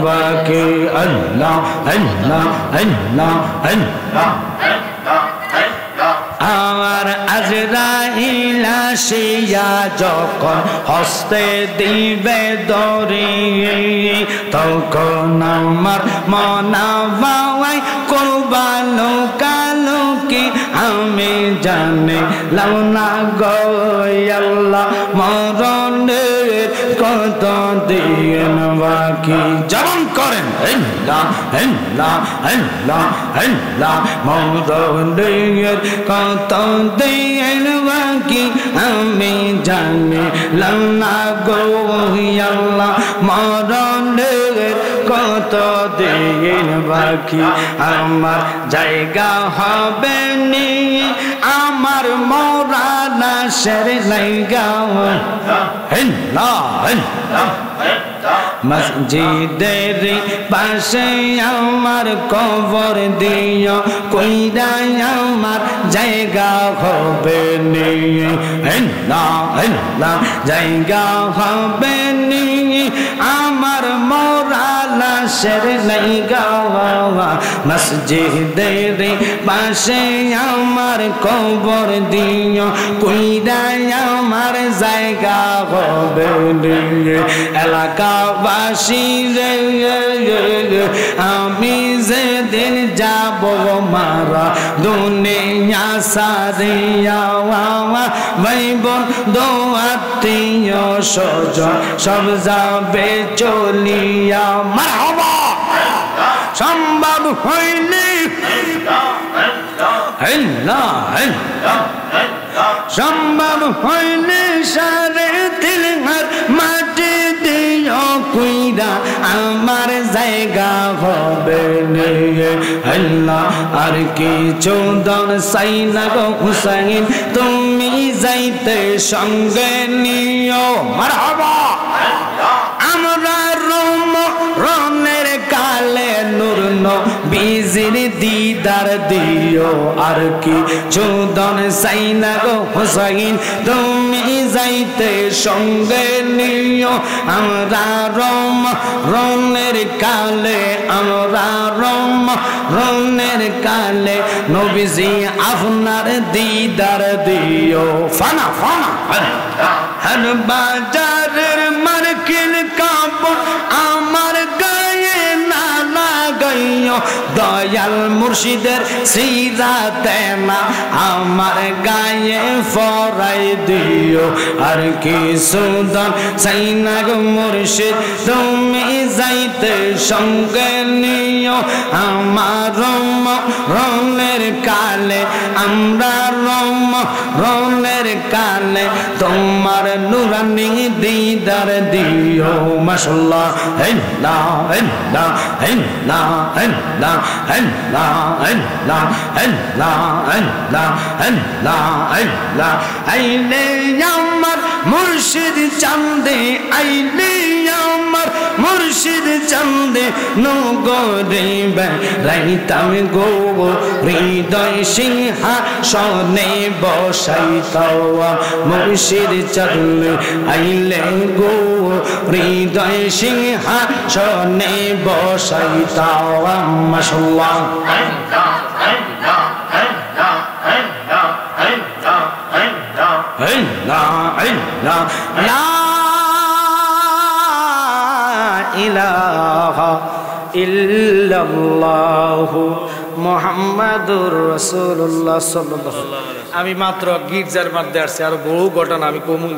বাকি আল্লাহ আল্লাহ আল্লাহ আল্লাহ আমার আজরাইল আসিয়া যখন হস্তে দিবে দড়ি তখন আমার মনাবাই কুরবানো কালুকি আমি জানি লাউনা গো আল্লাহ মরণের কত দিন বাকি যেমন করেন আল্লাহ আল্লাহ আল্লাহ আল্লাহ মরণের কত দিন বাকি আমি জানি লাউনা গো আল্লাহ মরণের কত দিন বাকি আমার জায়গা হবে নি আমার মরানা শের লাইগা মসজিদের পাশে আমার কবর দিও কইরা আমার জায়গা হবে নি জায়গা হবে নি আমার মরানা শের লাইগা মসজিদের পাশে আমার কবর দিও কইরা আমার জায়গা হবে নি এলাকাবাসী রে আমি যেদিন যাব মারা দুনিয়া সারিয়া ভাই বোন দোয়াত্মীয় স্বজন সব যাবে চলিয়া মারহাবা সম্ভব হইনি সম্ভব হইনি সারে দিল মাটি দিও কুইরা আমার জায়গা হবে আল্লাহ আর কিছু দর সাই না গো হুসাইন তুমি যাইতে সঙ্গে নিও মারহাবা আমরা রনের কালে নূর নবীজির দিদার দিও আর কি চোদন চাই না গো হুসাইন তুমি যাইতে সঙ্গে নিও আমরা রনের কালে আমরা রনের কালে নবীজি আপনার দিদার দিও ফানা ফানা হর বাজারের মার্কিন কাপড় আমার গায়ে না লাগাইও দয়াল মুর্শিদের সিরাতে না আমার গায়ে ফরাই দিও আর কি সুদন চাই না গো মুর্শিদ তুমি যাইতে সঙ্গে নিও আমার রনের কালে আমরা রনের কালে তোমার নুরানি দিদার দিও মাশাআল্লাহ আল্লাহ আল্লাহ আল্লাহ আল্লাহ আল্লাহ আল্লাহ আল্লাহ আল্লাহ আল্লাহ আল্লাহ আইলে আমার মুর্শিদ চাঁদে আইলে আমার মুর্শিদ চাঁদে নগরে রাইতাম গো হৃদয় সিংহাসনে বসাইতাও মুর্শিদ চাঁদে আইলে গো হৃদয় সিংহাসনে বসাইতাও মাশাআল্লাহ লা ইলাহা ইল্লাল্লাহু মুহাম্মাদুর রাসূলুল্লাহ সাল্লাল্লাহু আলাইহি ওয়াসাল্লাম। আমি মাত্র গির্জার মধ্যে আসছি, আর বহু ঘটনা আমি কমু